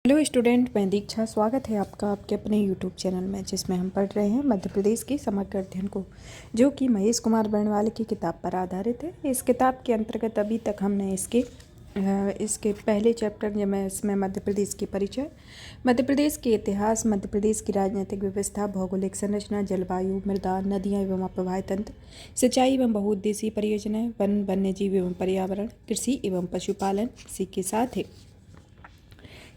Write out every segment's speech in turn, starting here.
Hello student, मैं दीक्षा। स्वागत है आपका आपके अपने यूट्यूब चैनल में, जिसमें हम पढ़ रहे हैं मध्य प्रदेश की समग्र अध्ययन को, जो कि महेश कुमार बर्णवाल की किताब पर आधारित है। इस किताब के अंतर्गत अभी तक हमने इसके पहले चैप्टर में इसमें मध्य प्रदेश की परिचय, मध्य प्रदेश के इतिहास, मध्य प्रदेश की राजनीतिक व्यवस्था, भौगोलिक संरचना, जलवायु, मृदा, नदियाँ एवं अपवाह तंत्र, सिंचाई एवं बहुउद्देशीय परियोजनाएं, वन, वन्यजीव एवं पर्यावरण, कृषि एवं पशुपालन, इसी के साथ ही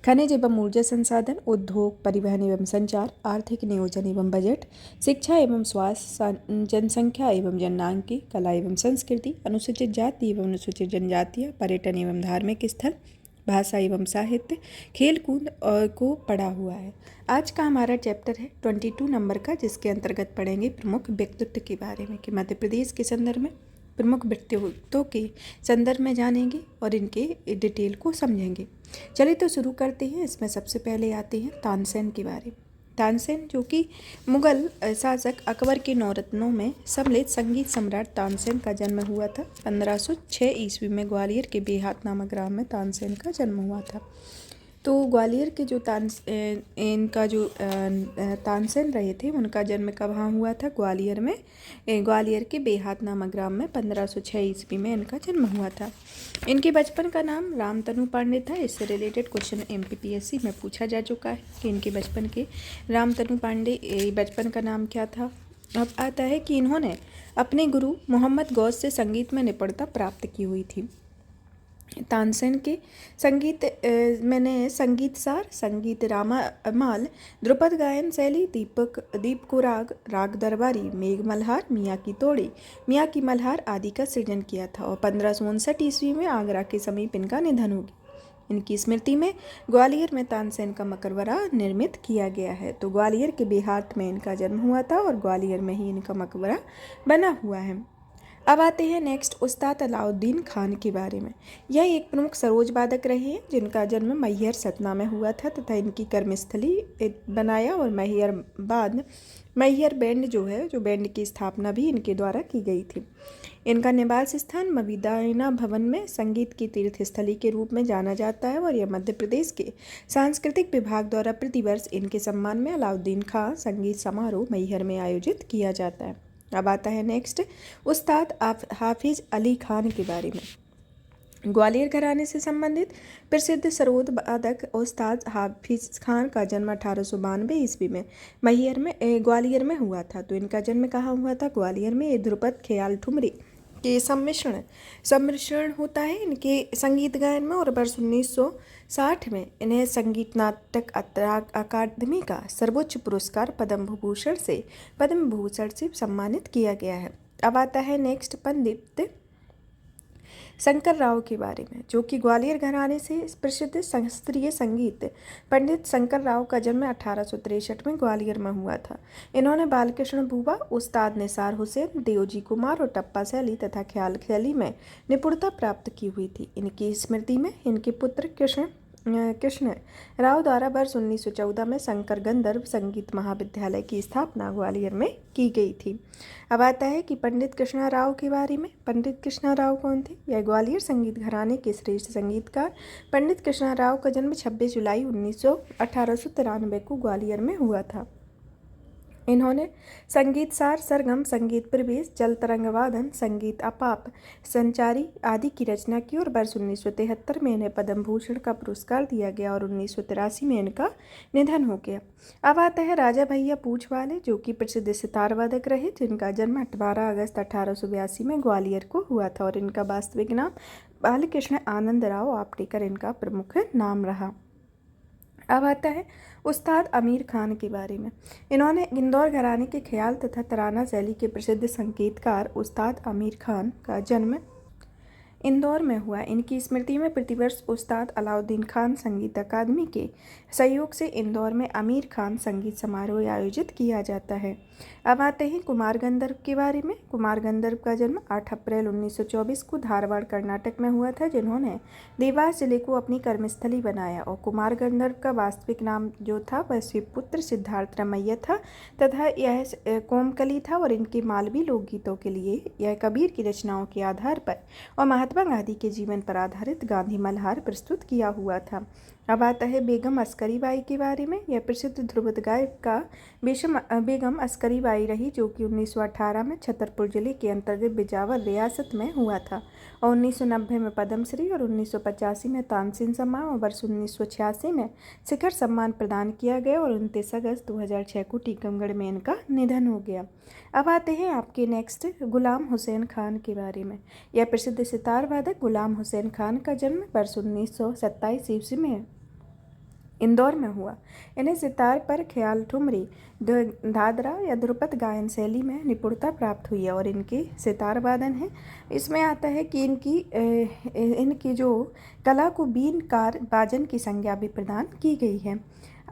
खनिज एवं ऊर्जा संसाधन, उद्योग, परिवहन एवं संचार, आर्थिक नियोजन एवं बजट, शिक्षा एवं स्वास्थ्य, जनसंख्या एवं जननांकी, कला एवं संस्कृति, अनुसूचित जाति एवं अनुसूचित जनजातियाँ, पर्यटन एवं धार्मिक स्थल, भाषा एवं साहित्य, खेल कूद को पढ़ा हुआ है। आज का हमारा चैप्टर है 22 नंबर का, जिसके अंतर्गत पढ़ेंगे प्रमुख व्यक्तित्व के बारे में कि मध्य प्रदेश के संदर्भ में प्रमुख व्यक्तित्वों के संदर्भ में जानेंगे और इनके डिटेल को समझेंगे। चलिए तो शुरू करते हैं। इसमें सबसे पहले आते हैं तानसेन के बारे में। तानसेन, जो कि मुगल शासक अकबर के नौरत्नों में सम्मिलित संगीत सम्राट तानसेन का जन्म हुआ था। 1506 ईस्वी में ग्वालियर के बेहात नामक ग्राम में तानसेन का जन्म हुआ था। तो ग्वालियर के जो तानसेन रहे थे, उनका जन्म कहाँ हुआ था? ग्वालियर में, ग्वालियर के बेहात नामक ग्राम में 1506 ईस्वी में इनका जन्म हुआ था। इनके बचपन का नाम रामतनु पांडे था। इससे रिलेटेड क्वेश्चन MPPSC में पूछा जा चुका है कि इनके बचपन के रामतनु पांडे बचपन का नाम क्या था। अब आता है कि इन्होंने अपने गुरु मोहम्मद गौस से संगीत में निपुणता प्राप्त की हुई थी। तानसेन के संगीत संगीत सार, संगीत रामामाल, ध्रुपद गायन शैली, दीप को राग, राग दरबारी, मेघ मल्हार, मियाँ की तोड़ी, मियाँ की मल्हार आदि का सृजन किया था। और 1559 ईस्वी में आगरा के समीप इनका निधन हो गया। इनकी स्मृति में ग्वालियर में तानसेन का मकबरा निर्मित किया गया है। तो ग्वालियर के बेहात में इनका जन्म हुआ था और ग्वालियर में ही इनका मकबरा बना हुआ है। अब आते हैं नेक्स्ट उस्ताद अलाउद्दीन खान के बारे में। यह एक प्रमुख सरोज वादक रहे हैं, जिनका जन्म मैहर सतना में हुआ था तथा इनकी कर्मस्थली बनाया और मैहर बैंड जो बैंड की स्थापना भी इनके द्वारा की गई थी। इनका निवास स्थान मविदायना भवन में संगीत की तीर्थस्थली के रूप में जाना जाता है और यह मध्य प्रदेश के सांस्कृतिक विभाग द्वारा प्रतिवर्ष इनके सम्मान में अलाउद्दीन खां संगीत समारोह मैहर में आयोजित किया जाता है। अब आता है नेक्स्ट उस्ताद हाफिज अली खान के बारे में। ग्वालियर घराने से संबंधित प्रसिद्ध सरोद वादक उस्ताद हाफिज खान का जन्म 1892 ईस्वी में ग्वालियर में हुआ था। तो इनका जन्म कहाँ हुआ था? ग्वालियर में। ध्रुपद, ख्याल, ठुमरी के सम्मिश्रण होता है इनके संगीत गायन में। और वर्ष 1960 में इन्हें संगीत नाटक अकादमी का सर्वोच्च पुरस्कार पद्म भूषण से सम्मानित किया गया है। अब आता है नेक्स्ट पंडित शंकर राव के बारे में, जो कि ग्वालियर घराने से प्रसिद्ध शास्त्रीय संगीत पंडित शंकर राव का जन्म 1863 में ग्वालियर में हुआ था। इन्होंने बालकृष्ण बुबा, उस्ताद निसार हुसैन, देवजी कुमार और टप्पा शैली तथा ख्याल शैली में निपुणता प्राप्त की हुई थी। इनकी स्मृति में इनके पुत्र कृष्ण राव द्वारा वर्ष 1914 में शंकर गंधर्व संगीत महाविद्यालय की स्थापना ग्वालियर में की गई थी। अब आता है कि पंडित कृष्णा राव के बारे में। पंडित कृष्णा राव कौन थे? यह ग्वालियर संगीत घराने के श्रेष्ठ संगीतकार पंडित कृष्णा राव का जन्म 26 जुलाई 1893 को ग्वालियर में हुआ था। इन्होंने संगीत सार, सरगम, संगीत प्रवेश, जल तरंग वादन, संगीत आपाप संचारी आदि की रचना की और वर्ष 1973 में इन्हें पद्म भूषण का पुरस्कार दिया गया और 1983 में इनका निधन हो गया। अब आता है राजा भैया पूछ वाले, जो कि प्रसिद्ध सितार वादक रहे, जिनका जन्म 12 अगस्त 1882 में ग्वालियर को हुआ था और इनका वास्तविक नाम बालकृष्ण आनंद राव आपटेकर इनका प्रमुख नाम रहा। अब आता है उस्ताद आमिर खान के बारे में। इन्होंने इंदौर घराने के ख्याल तथा तराना शैली के प्रसिद्ध संगीतकार उस्ताद आमिर खान का जन्म इंदौर में हुआ। इनकी स्मृति में प्रतिवर्ष उस्ताद अलाउद्दीन खान संगीत अकादमी के सहयोग से इंदौर में आमिर खान संगीत समारोह आयोजित किया जाता है। अब आते हैं कुमार गंधर्व के बारे में। कुमार गंधर्व का जन्म 8 अप्रैल 1924 को धारवाड़ कर्नाटक में हुआ था, जिन्होंने देवास जिले को अपनी कर्मस्थली बनाया। और कुमार गंधर्व का वास्तविक नाम जो था वह शिवपुत्र सिद्धार्थ रमैया था तथा यह कोमकली था और इनके मालवी लोकगीतों के लिए यह कबीर की रचनाओं के आधार पर और महात्मा गांधी के जीवन पर आधारित गांधी मल्हार प्रस्तुत किया हुआ था। अब आता है बेगम अस्करी बाई के बारे में। यह प्रसिद्ध ध्रुपद गायिका बेगम अस्करी बाई रही, जो कि 1918 में छतरपुर जिले के अंतर्गत बिजावर रियासत में हुआ था और 1990 में पद्मश्री और 1985 में तानसेन सम्मान और वर्ष 1986 में शिखर सम्मान प्रदान किया गया और 29 अगस्त 2006 को टीकमगढ़ में इनका निधन हो गया। अब आते हैं आपके नेक्स्ट गुलाम हुसैन खान के बारे में। यह प्रसिद्ध सितार वादक गुलाम हुसैन खान का जन्म वर्ष 1927 ईस्वी में इंदौर में हुआ। इन्हें सितार पर ख्याल ठुमरी, दादरा या ध्रुपद गायन शैली में निपुणता प्राप्त हुई है और इनकी सितार वादन है। इसमें आता है कि इनकी जो कला को बीनकार वादन की संज्ञा भी प्रदान की गई है।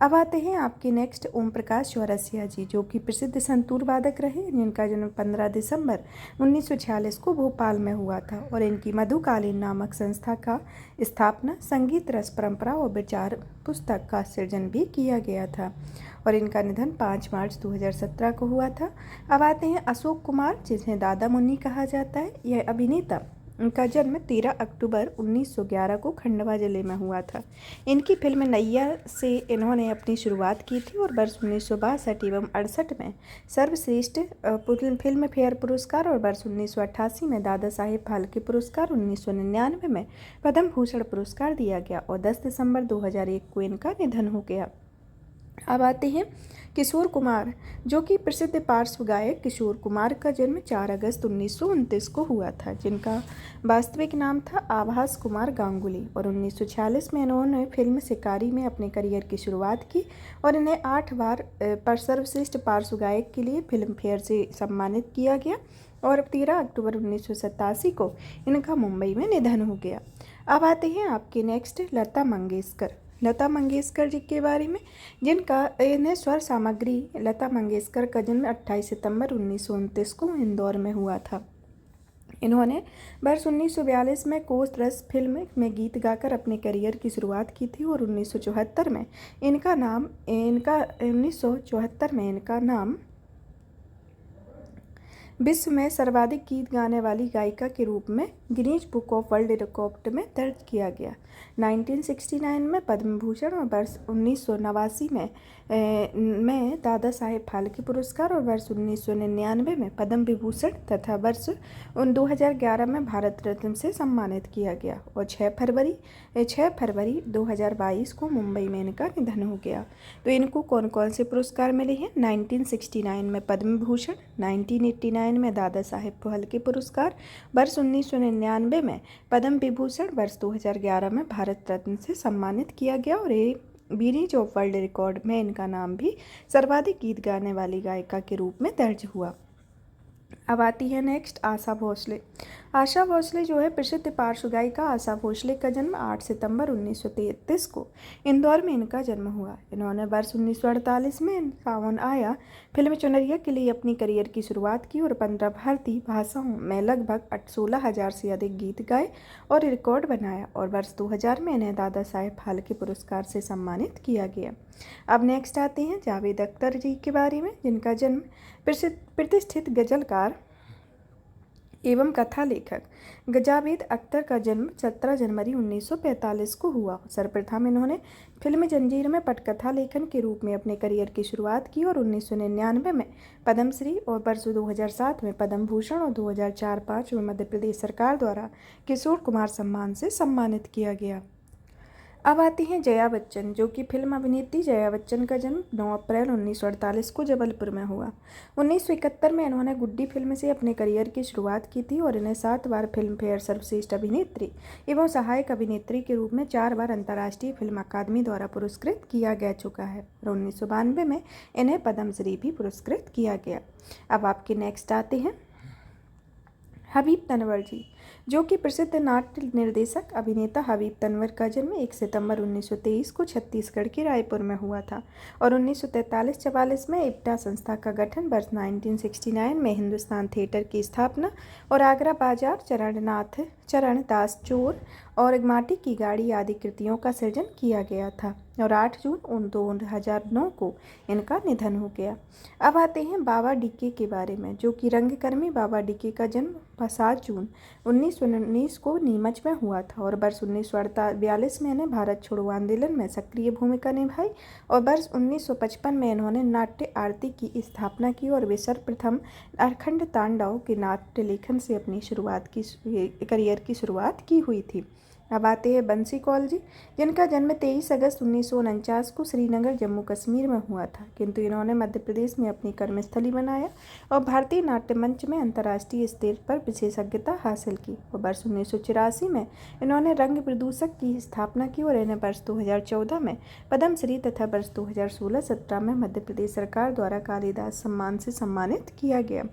अब आते हैं आपके नेक्स्ट ओम प्रकाश चौरसिया जी, जो कि प्रसिद्ध संतूर वादक रहे, जिनका जन्म 15 दिसंबर 1946 को भोपाल में हुआ था और इनकी मधुकालीन नामक संस्था का स्थापना, संगीत रस परंपरा और विचार पुस्तक का सृजन भी किया गया था और इनका निधन 5 मार्च 2017 को हुआ था। अब आते हैं अशोक कुमार, जिन्हें दादा मुन्नी कहा जाता है। यह अभिनेता, इनका जन्म 13 अक्टूबर 1911 को खंडवा जिले में हुआ था। इनकी फिल्म नैया से इन्होंने अपनी शुरुआत की थी और वर्ष 1962 एवं 68 में सर्वश्रेष्ठ फिल्म फेयर पुरस्कार और वर्ष 1988 में दादा साहेब फाल्के पुरस्कार, 1999 में पद्म भूषण पुरस्कार दिया गया और 10 दिसंबर 2001 को इनका निधन हो गया। अब आते हैं किशोर कुमार, जो कि प्रसिद्ध पार्श्व गायक किशोर कुमार का जन्म 4 अगस्त 1929 को हुआ था, जिनका वास्तविक नाम था आभास कुमार गांगुली और 1946 में इन्होंने फिल्म शिकारी में अपने करियर की शुरुआत की और इन्हें 8 बार पर सर्वश्रेष्ठ पार्श्व गायक के लिए फिल्म फेयर से सम्मानित किया गया और 13 अक्टूबर 1987 को इनका मुंबई में निधन हो गया। अब आते हैं आपके नेक्स्ट लता मंगेशकर। लता मंगेशकर जी के बारे में, जिनका इन्हें स्वर सामग्री लता मंगेशकर का जन्म 28 सितंबर 1929 को इंदौर में हुआ था। इन्होंने वर्ष 1942 में कोस रस फिल्म में गीत गाकर अपने करियर की शुरुआत की थी और 1974 में इनका नाम विश्व में सर्वाधिक गीत गाने वाली गायिका के रूप में Guinness book of world record में दर्ज किया गया। 1969 में पद्म भूषण और वर्ष 1989 में दादा साहेब फाल्के पुरस्कार और वर्ष 1999 में पद्म विभूषण तथा वर्ष 2011 में भारत रत्न से सम्मानित किया गया और 6 फरवरी 2022 को मुंबई में इनका निधन हो गया। तो इनको कौन कौन से पुरस्कार मिले हैं? 1969 में पद्म भूषण, 1989 में दादा साहेब फाल्के पुरस्कार, वर्ष 1999 में पद्म विभूषण, वर्ष 2011 में भारत रत्न से सम्मानित किया गया और गिनीज ऑफ वर्ल्ड रिकॉर्ड में इनका नाम भी सर्वाधिक गीत गाने वाली गायिका के रूप में दर्ज हुआ। अब आती है नेक्स्ट आशा भोसले। आशा भोसले जो है प्रसिद्ध पार्श्व गायिका आशा भोसले का जन्म 8 सितंबर 1933 को इंदौर में इनका जन्म हुआ। इन्होंने वर्ष 1948 में सावन आया फिल्म चुनरिया के लिए अपनी करियर की शुरुआत की और 15 भारतीय भाषाओं में लगभग 16,000 से अधिक गीत गाए और रिकॉर्ड बनाया और वर्ष 2000 में इन्हें दादा साहेब फाल्के पुरस्कार से सम्मानित किया गया। अब नेक्स्ट आते हैं जावेद अख्तर जी के बारे में, जिनका जन्म प्रतिष्ठित गजलकार एवं कथा लेखक जावेद अख्तर का जन्म 17 जनवरी 1945 को हुआ। सर्वप्रथम इन्होंने फिल्म जंजीर में पटकथा लेखन के रूप में अपने करियर की शुरुआत की और 1999 में पद्मश्री और वर्ष 2007 में पद्म भूषण और 2004-05 में मध्य प्रदेश सरकार द्वारा किशोर कुमार सम्मान से सम्मानित किया गया। अब आती हैं जया बच्चन, जो कि फिल्म अभिनेत्री जया बच्चन का जन्म 9 अप्रैल 1948 को जबलपुर में हुआ। 1971 में इन्होंने गुड्डी फिल्म से अपने करियर की शुरुआत की थी और इन्हें 7 बार फिल्म फेयर सर्वश्रेष्ठ अभिनेत्री एवं सहायक अभिनेत्री के रूप में 4 बार अंतर्राष्ट्रीय फिल्म अकादमी द्वारा पुरस्कृत किया जा चुका है और 1992 में इन्हें पद्मश्री भी पुरस्कृत किया गया। अब आपके नेक्स्ट आते हैं हबीब तनवर जी, जो कि प्रसिद्ध नाट्य निर्देशक अभिनेता हबीब तनवर का जन्म 1 सितंबर 1923 को छत्तीसगढ़ के रायपुर में हुआ था और 1943-44 में इप्टा संस्था का गठन, वर्ष 1969 में हिंदुस्तान थिएटर की स्थापना और आगरा बाजार चरणनाथ चरण दास चोर और माटी की गाड़ी आदि कृतियों का सृजन किया गया था और 8 जून 2009 को इनका निधन हो गया। अब आते हैं बाबा डीके के बारे में, जो कि रंगकर्मी बाबा डीके का जन्म 7 जून 1919 को नीमच में हुआ था और वर्ष 1942 में इन्हें भारत छोड़ो आंदोलन में सक्रिय भूमिका निभाई और वर्ष 1955 में इन्होंने नाट्य आरती की स्थापना की और वे सर्वप्रथम अखंड तांडव के नाट्य लेखन से अपनी करियर की शुरुआत की हुई थी। अब आते हैं बंसी कौल जी, जिनका जन्म 23 अगस्त 1949 को श्रीनगर जम्मू कश्मीर में हुआ था, किंतु इन्होंने मध्य प्रदेश में अपनी कर्मस्थली बनाया और भारतीय नाट्य मंच में अंतर्राष्ट्रीय स्टेज पर विशेषज्ञता हासिल की और वर्ष 1984 में इन्होंने रंग प्रदूषक की स्थापना की और इन्हें वर्ष 2014 में पद्मश्री तथा वर्ष 2016-17 में मध्य प्रदेश सरकार द्वारा कालिदास सम्मान से सम्मानित किया गया।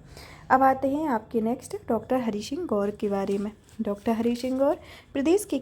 अब आते हैं आपके नेक्स्ट डॉक्टर हरि सिंह गौर के बारे में। डॉक्टर हरि सिंह गौर प्रदेश के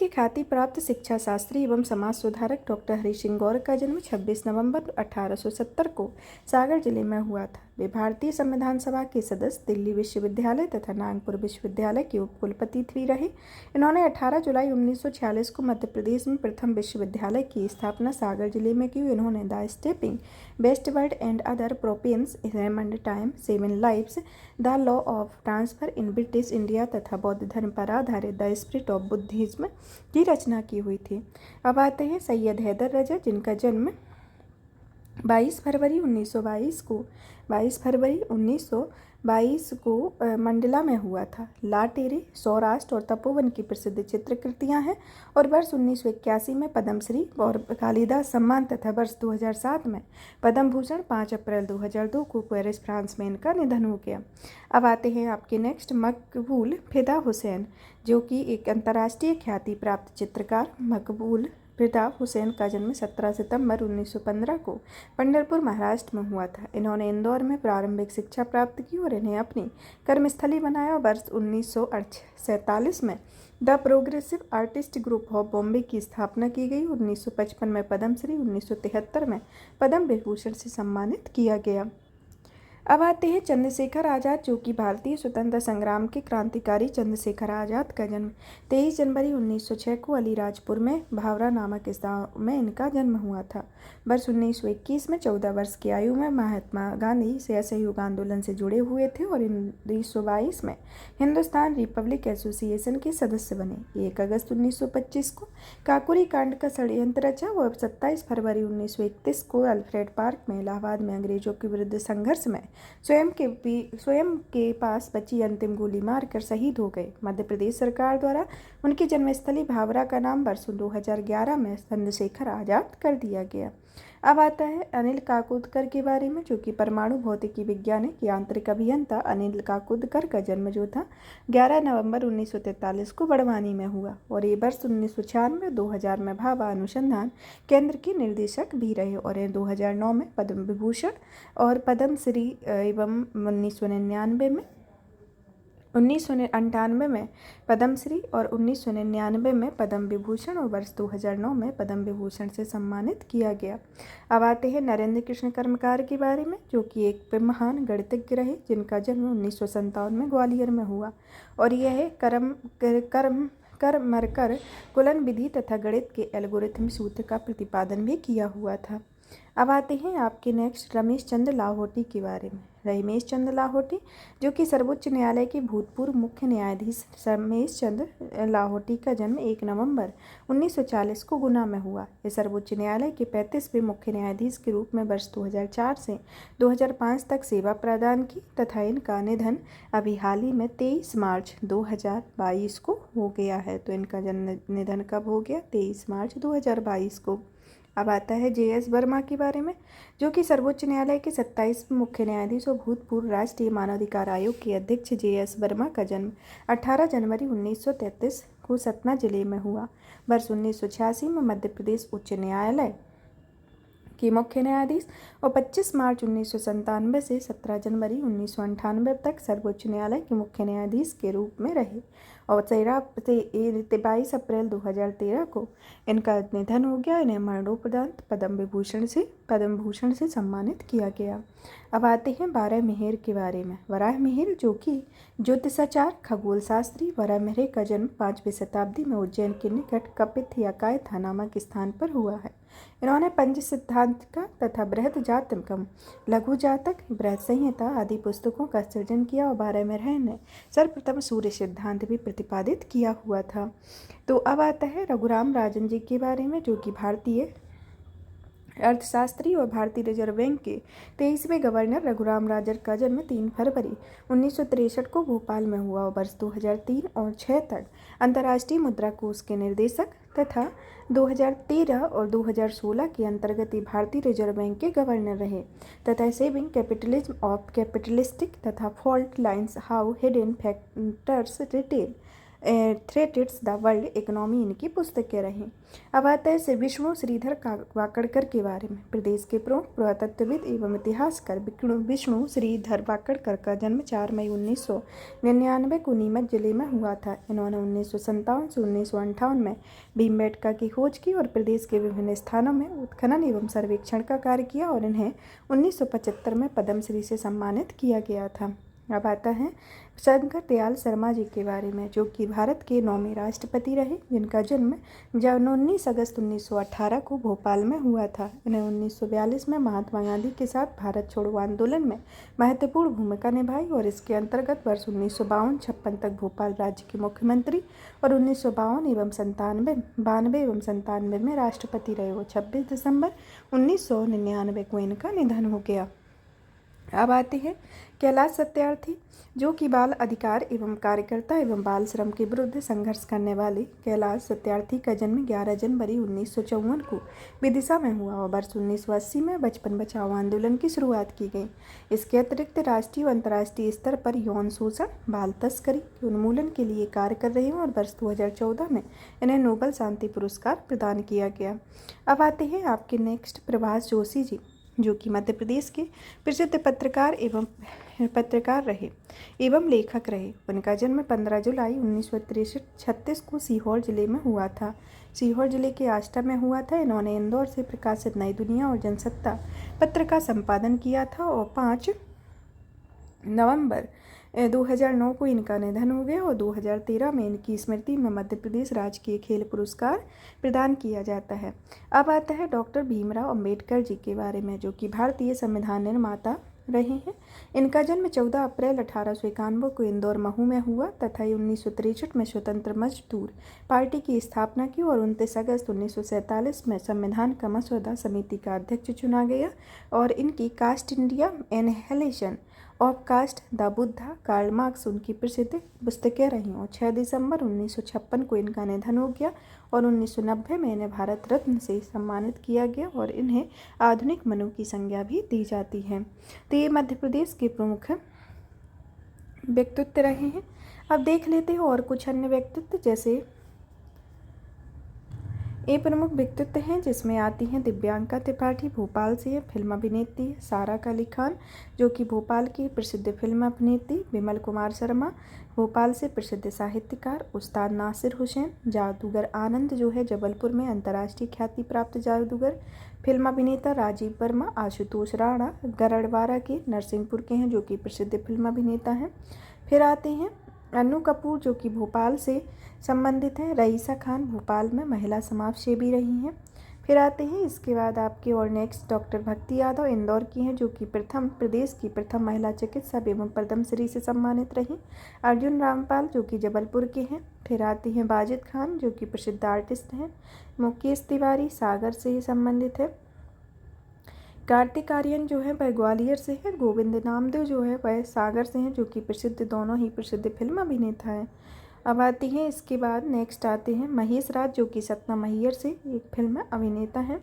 ख्याति प्राप्त शिक्षा शास्त्री एवं समाज सुधारक डॉक्टर हरि सिंह गौर का जन्म 26 नवंबर 1870 को सागर जिले में हुआ था। वे भारतीय संविधान सभा के सदस्य, दिल्ली विश्वविद्यालय तथा नागपुर विश्वविद्यालय के उपकुलपति भी रहे। इन्होंने 18 जुलाई 1946 को मध्य प्रदेश में प्रथम विश्वविद्यालय की स्थापना सागर जिले में की। इन्होंने the stepping westward and other प्रोपेंस रेमंड time, 7 lives, the law of transfer in British India तथा बौद्ध धर्म पर आधारित द स्पिरिट ऑफ बुद्धिज्म की रचना की हुई थी। अब आते हैं सैयद हैदर रजा, जिनका जन्म 22 फरवरी 1922 को मंडला में हुआ था। लाटेरे, सौराष्ट्र और तपोवन की प्रसिद्ध चित्रकृतियां हैं और वर्ष 1981 में पद्मश्री और कालिदास सम्मान तथा वर्ष 2007 में पद्म भूषण, 5 अप्रैल 2002 को पेरिस फ्रांस में इनका निधन हो गया। अब आते हैं आपके नेक्स्ट मकबूल फिदा हुसैन, जो कि एक अंतर्राष्ट्रीय ख्याति प्राप्त चित्रकार। मकबूल फिदा हुसैन का जन्म 17 सितंबर 1915 को पंढरपुर महाराष्ट्र में हुआ था। इन्होंने इंदौर में प्रारंभिक शिक्षा प्राप्त की और इन्हें अपनी कर्मस्थली बनाया। वर्ष 1947 में the progressive artist group of Bombay की स्थापना की गई। 1955 में पद्मश्री, 1973 में पद्म विभूषण से सम्मानित किया गया। अब आते हैं चंद्रशेखर आज़ाद, जो कि भारतीय स्वतंत्रता संग्राम के क्रांतिकारी चंद्रशेखर आज़ाद का जन्म 23 जनवरी 1906 को अलीराजपुर में भावरा नामक इस गाँव में इनका जन्म हुआ था। वर्ष 1921 में 14 वर्ष की आयु में महात्मा गांधी से असहयोग आंदोलन से जुड़े हुए थे और 1922 में हिंदुस्तान रिपब्लिक एसोसिएशन के सदस्य बने। 1 अगस्त 1925 को काकोरी कांड का षड्यंत्र रचा और 27 फरवरी 1931 को अल्फ्रेड पार्क में इलाहाबाद में अंग्रेजों के विरुद्ध संघर्ष में स्वयं के पास बची अंतिम गोली मारकर शहीद हो गए। मध्य प्रदेश सरकार द्वारा उनकी जन्मस्थली भावरा का नाम वर्ष 2011 में चंद्रशेखर आज़ाद कर दिया गया। अब आता है अनिल काकोदकर के बारे में, जो कि परमाणु भौतिकी वैज्ञानिक यांत्रिक अभियंता अनिल काकोदकर का जन्म जो था 11 नवंबर 1943 को बड़वानी में हुआ और ये वर्ष 1996-2000 में भाभा अनुसंधान केंद्र के निर्देशक भी रहे और 2009 में पद्म विभूषण और पद्मश्री एवं 1998 में पद्मश्री और 1999 में पद्म विभूषण और वर्ष 2009 में पद्म विभूषण से सम्मानित किया गया। अब आते हैं नरेंद्र कृष्ण कर्मकार के बारे में, जो कि एक महान गणितज्ञ रहे, जिनका जन्म 1957 में ग्वालियर में हुआ और यह करमरकर कुलन विधि तथा गणित के एल्गोरिथम सूत्र का प्रतिपादन भी किया हुआ था। अब आते हैं आपके नेक्स्ट रमेश चंद्र लाहौटी के बारे में। रमेश चंद्र लाहौटी, जो कि सर्वोच्च न्यायालय के भूतपूर्व मुख्य न्यायाधीश रमेश चंद्र लाहौटी का जन्म 1 नवंबर 1940 को गुना में हुआ। ये सर्वोच्च न्यायालय के 35वें मुख्य न्यायाधीश के रूप में वर्ष 2004 से 2005 तक सेवा प्रदान की तथा इनका निधन अभी हाल ही में 23 मार्च 2022 को हो गया है। तो इनका निधन कब हो गया? 23 मार्च 2022 को। अब आता है JS वर्मा के बारे में, जो कि सर्वोच्च न्यायालय के 27 मुख्य न्यायाधीश और भूतपूर्व राष्ट्रीय मानवाधिकार आयोग के अध्यक्ष JS वर्मा का जन्म 18 जनवरी 1933 को सतना जिले में हुआ। वर्ष 1986 में मध्य प्रदेश उच्च न्यायालय की मुख्य न्यायाधीश और 25 मार्च 1997 से 17 जनवरी 1998 तक सर्वोच्च न्यायालय के मुख्य न्यायाधीश के रूप में रहे और 22 अप्रैल 2013 को इनका निधन हो गया। इन्हें मरणोपरांत पद्म भूषण से सम्मानित किया गया। अब आते हैं वराह मिहिर के बारे में। वराह मिहिर जो कि ज्योतिषाचार्य खगोल शास्त्री वराह मिहिर का जन्म 5वीं शताब्दी में उज्जैन के निकट कपित या कायथा नामक स्थान पर हुआ है। इन्होंने पंच सिद्धांतिका तथा बृहद जातकम, लघु जातक, बृहद संहिता आदि पुस्तकों का सृजन किया और वराह मिहिर ने सर्वप्रथम सूर्य सिद्धांत भी प्रतिपादित किया हुआ था। तो अब आता है रघुराम राजन जी के बारे में, जो कि भारतीय अर्थशास्त्री और भारतीय रिजर्व बैंक के 23वें गवर्नर रघुराम राजन का जन्म 3 फरवरी 1963 को भोपाल में हुआ और वर्ष 2003 और 2006 तक अंतर्राष्ट्रीय मुद्रा कोष के निर्देशक तथा 2013 और 2016 के अंतर्गत भारतीय रिजर्व बैंक के गवर्नर रहे तथा सेविंग कैपिटलिज्म ऑफ कैपिटलिस्टिक तथा fault lines how hidden factors retail threatens the world economy इनकी पुस्तकें रहीं। अब आता है विष्णु श्रीधर वाकड़कर के बारे में। प्रदेश के प्रमुख पुरातत्वविद एवं इतिहासकार विष्णु श्रीधर वाकड़कर का जन्म 4 मई 1999 को नीमच जिले में हुआ था। इन्होंने 1957 से 1958 में भीमबेटका की खोज की और प्रदेश के विभिन्न स्थानों में उत्खनन एवं सर्वेक्षण का कार्य किया और इन्हें 1975 में पद्मश्री से सम्मानित किया गया था। अब आता है शंकर दयाल शर्मा जी के बारे में, जो कि भारत के 9वें राष्ट्रपति रहे, जिनका जन्म 19 अगस्त 1918 को भोपाल में हुआ था। इन्हें 1942 में महात्मा गांधी के साथ भारत छोड़ो आंदोलन में महत्वपूर्ण भूमिका निभाई और इसके अंतर्गत वर्ष 1952-56 तक भोपाल राज्य के मुख्यमंत्री और 1952 एवं 97 में राष्ट्रपति रहे और 26 दिसंबर 1999 को इनका निधन हो गया। अब आते हैं कैलाश सत्यार्थी, जो कि बाल अधिकार एवं कार्यकर्ता एवं बाल श्रम के विरुद्ध संघर्ष करने वाले कैलाश सत्यार्थी का जन्म 11 जनवरी 1954 को विदिशा में हुआ और वर्ष 1980 में बचपन बचाओ आंदोलन की शुरुआत की गई। इसके अतिरिक्त राष्ट्रीय व अंतर्राष्ट्रीय स्तर पर यौन शोषण, बाल तस्करी के उन्मूलन के लिए कार्य कर रहे हैं और वर्ष 2014 में इन्हें नोबेल शांति पुरस्कार प्रदान किया गया। अब आते हैं आपके नेक्स्ट प्रभाष जोशी जी, जो कि मध्य प्रदेश के प्रसिद्ध पत्रकार रहे एवं लेखक रहे। उनका जन्म 15 जुलाई 1936 को सीहोर जिले में हुआ था। सीहोर जिले के आष्टा में हुआ था। इन्होंने इंदौर से प्रकाशित नई दुनिया और जनसत्ता पत्र का संपादन किया था और 5 नवंबर 2009 को इनका निधन हो गया और 2013 में इनकी स्मृति में मध्य प्रदेश राजकीय खेल पुरस्कार प्रदान किया जाता है। अब आता है डॉक्टर भीमराव अंबेडकर जी के बारे में, जो कि भारतीय संविधान निर्माता रहे हैं। इनका जन्म 14 अप्रैल 1891 को इंदौर महू में हुआ तथा 1963 में स्वतंत्र मजदूर पार्टी की स्थापना की और 29 अगस्त 1947 में संविधान का मसौदा समिति का अध्यक्ष चुना गया और इनकी caste India, annihilation of caste, the Buddha, Karl Marx उनकी प्रसिद्ध पुस्तकें रहीं और 6 दिसंबर 1956 को इनका निधन हो गया और 1990 में इन्हें भारत रत्न से सम्मानित किया गया और इन्हें आधुनिक मनु की संज्ञा भी दी जाती है। तो ये मध्य प्रदेश के प्रमुख व्यक्तित्व रहे हैं। अब देख लेते हैं और कुछ अन्य व्यक्तित्व, जैसे ये प्रमुख व्यक्तित्व हैं जिसमें आती हैं दिव्यांका त्रिपाठी, भोपाल से है, फिल्म अभिनेत्री। सारा अली खान, जो कि भोपाल की प्रसिद्ध फिल्म अभिनेत्री। विमल कुमार शर्मा, भोपाल से प्रसिद्ध साहित्यकार। उस्ताद नासिर हुसैन। जादूगर आनंद, जो है जबलपुर में अंतर्राष्ट्रीय ख्याति प्राप्त जादूगर। फिल्म अभिनेता राजीव वर्मा। आशुतोष राणा गरड़वाड़ा के नरसिंहपुर के हैं, जो कि प्रसिद्ध फिल्म अभिनेता हैं। फिर आते हैं अन्नू कपूर, जो कि भोपाल से संबंधित हैं। रईसा खान भोपाल में महिला समाज सेवी रही हैं। फिर आते हैं इसके बाद आपके और नेक्स्ट डॉक्टर भक्ति यादव, इंदौर की हैं, जो कि प्रदेश की प्रथम महिला चिकित्सक एवं पद्मश्री से सम्मानित रहीं। अर्जुन रामपाल, जो कि जबलपुर के हैं। फिर आती हैं वाजिद खान, जो कि प्रसिद्ध आर्टिस्ट हैं। मुकेश तिवारी सागर से संबंधित है। कार्तिक आर्यन, जो है वह ग्वालियर से है। गोविंद नामदेव, जो है वह सागर से हैं, जो कि दोनों ही प्रसिद्ध फिल्म अभिनेता हैं। अब आती हैं इसके बाद नेक्स्ट आते हैं महेश राज, जो कि सतना मैहर से एक फिल्म अभिनेता हैं।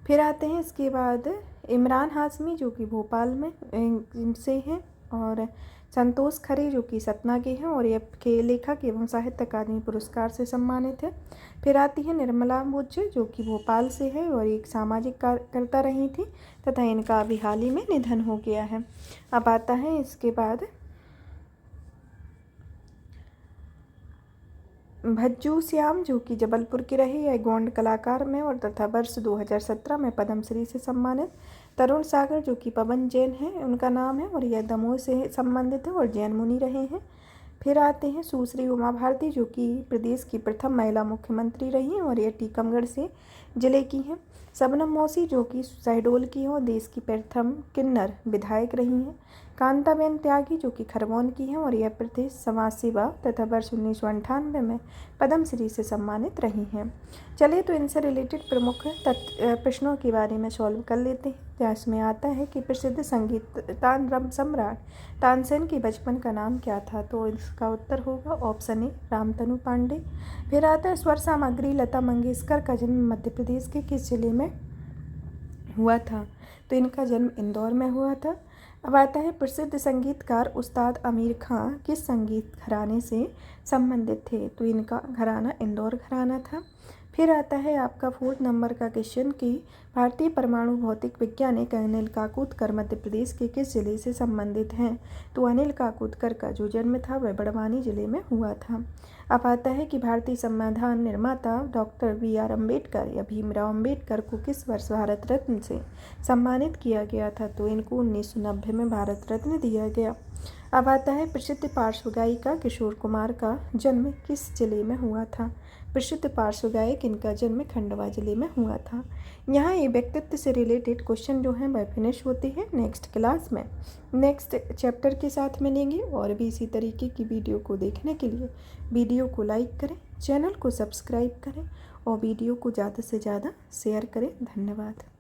फिर आते हैं इसके बाद इमरान हाशमी, जो कि भोपाल में से हैं और संतोष खरे जो कि सतना के हैं और ये के लेखक एवं साहित्य अकादमी पुरस्कार से सम्मानित है। फिर आती है निर्मला बुच्च जो कि भोपाल से है और एक सामाजिक कार्यकर्ता रही थी तथा इनका अभी हाल ही में निधन हो गया है। अब आता है इसके बाद भज्जू श्याम जो कि जबलपुर के रहे, यह गोंड कलाकार में और तथा वर्ष 2017 में पद्मश्री से सम्मानित। तरुण सागर जो कि पवन जैन है उनका नाम है और यह दमोह से संबंधित है और जैन मुनि रहे हैं। फिर आते हैं सुश्री उमा भारती जो कि प्रदेश की प्रथम महिला मुख्यमंत्री रही हैं और यह टीकमगढ़ से जिले की हैं। शबनम मौसी जो कि शहडोल की हैं और देश की प्रथम किन्नर विधायक रही हैं। कांताबेन त्यागी जो कि खरगोन की हैं और यह प्रदेश समाज सेवा तथा वर्ष 1998 में पद्मश्री से सम्मानित रही हैं। चलिए तो इनसे रिलेटेड प्रमुख प्रश्नों के बारे में सॉल्व कर लेते हैं। जहाँ इसमें आता है कि प्रसिद्ध संगीत सम्राट तानसेन के बचपन का नाम क्या था, तो इसका उत्तर होगा ऑप्शन ए रामतनु पांडे। फिर आता है स्वर सामग्री लता मंगेशकर का जन्म मध्य प्रदेश के किस जिले में हुआ था, तो इनका जन्म इंदौर में हुआ था। अब आता है प्रसिद्ध संगीतकार उस्ताद आमिर खां किस संगीत घराने से संबंधित थे, तो इनका घराना इंदौर घराना था। फिर आता है आपका 4 नंबर का क्वेश्चन कि भारतीय परमाणु भौतिक वैज्ञानिक अनिल काकोदकर मध्य प्रदेश के किस जिले से संबंधित हैं, तो अनिल काकोदकर का जो जन्म था वह बड़वानी जिले में हुआ था। अब आता है कि भारतीय संविधान निर्माता डॉक्टर BR अम्बेडकर या भीमराव अम्बेडकर को किस वर्ष भारत रत्न से सम्मानित किया गया था, तो इनको 1990 में भारत रत्न दिया गया। अब आता है प्रसिद्ध पार्श्व गायिका किशोर कुमार का जन्म किस जिले में हुआ था। प्रसिद्ध पार्श्व गायक इनका जन्म खंडवा जिले में हुआ था। यहाँ ये व्यक्तित्व से रिलेटेड क्वेश्चन जो हैं वह फिनिश होते हैं। नेक्स्ट क्लास में नेक्स्ट चैप्टर के साथ मिलेंगे और भी इसी तरीके की वीडियो को देखने के लिए वीडियो को लाइक करें, चैनल को सब्सक्राइब करें और वीडियो को ज़्यादा से ज़्यादा शेयर करें। धन्यवाद।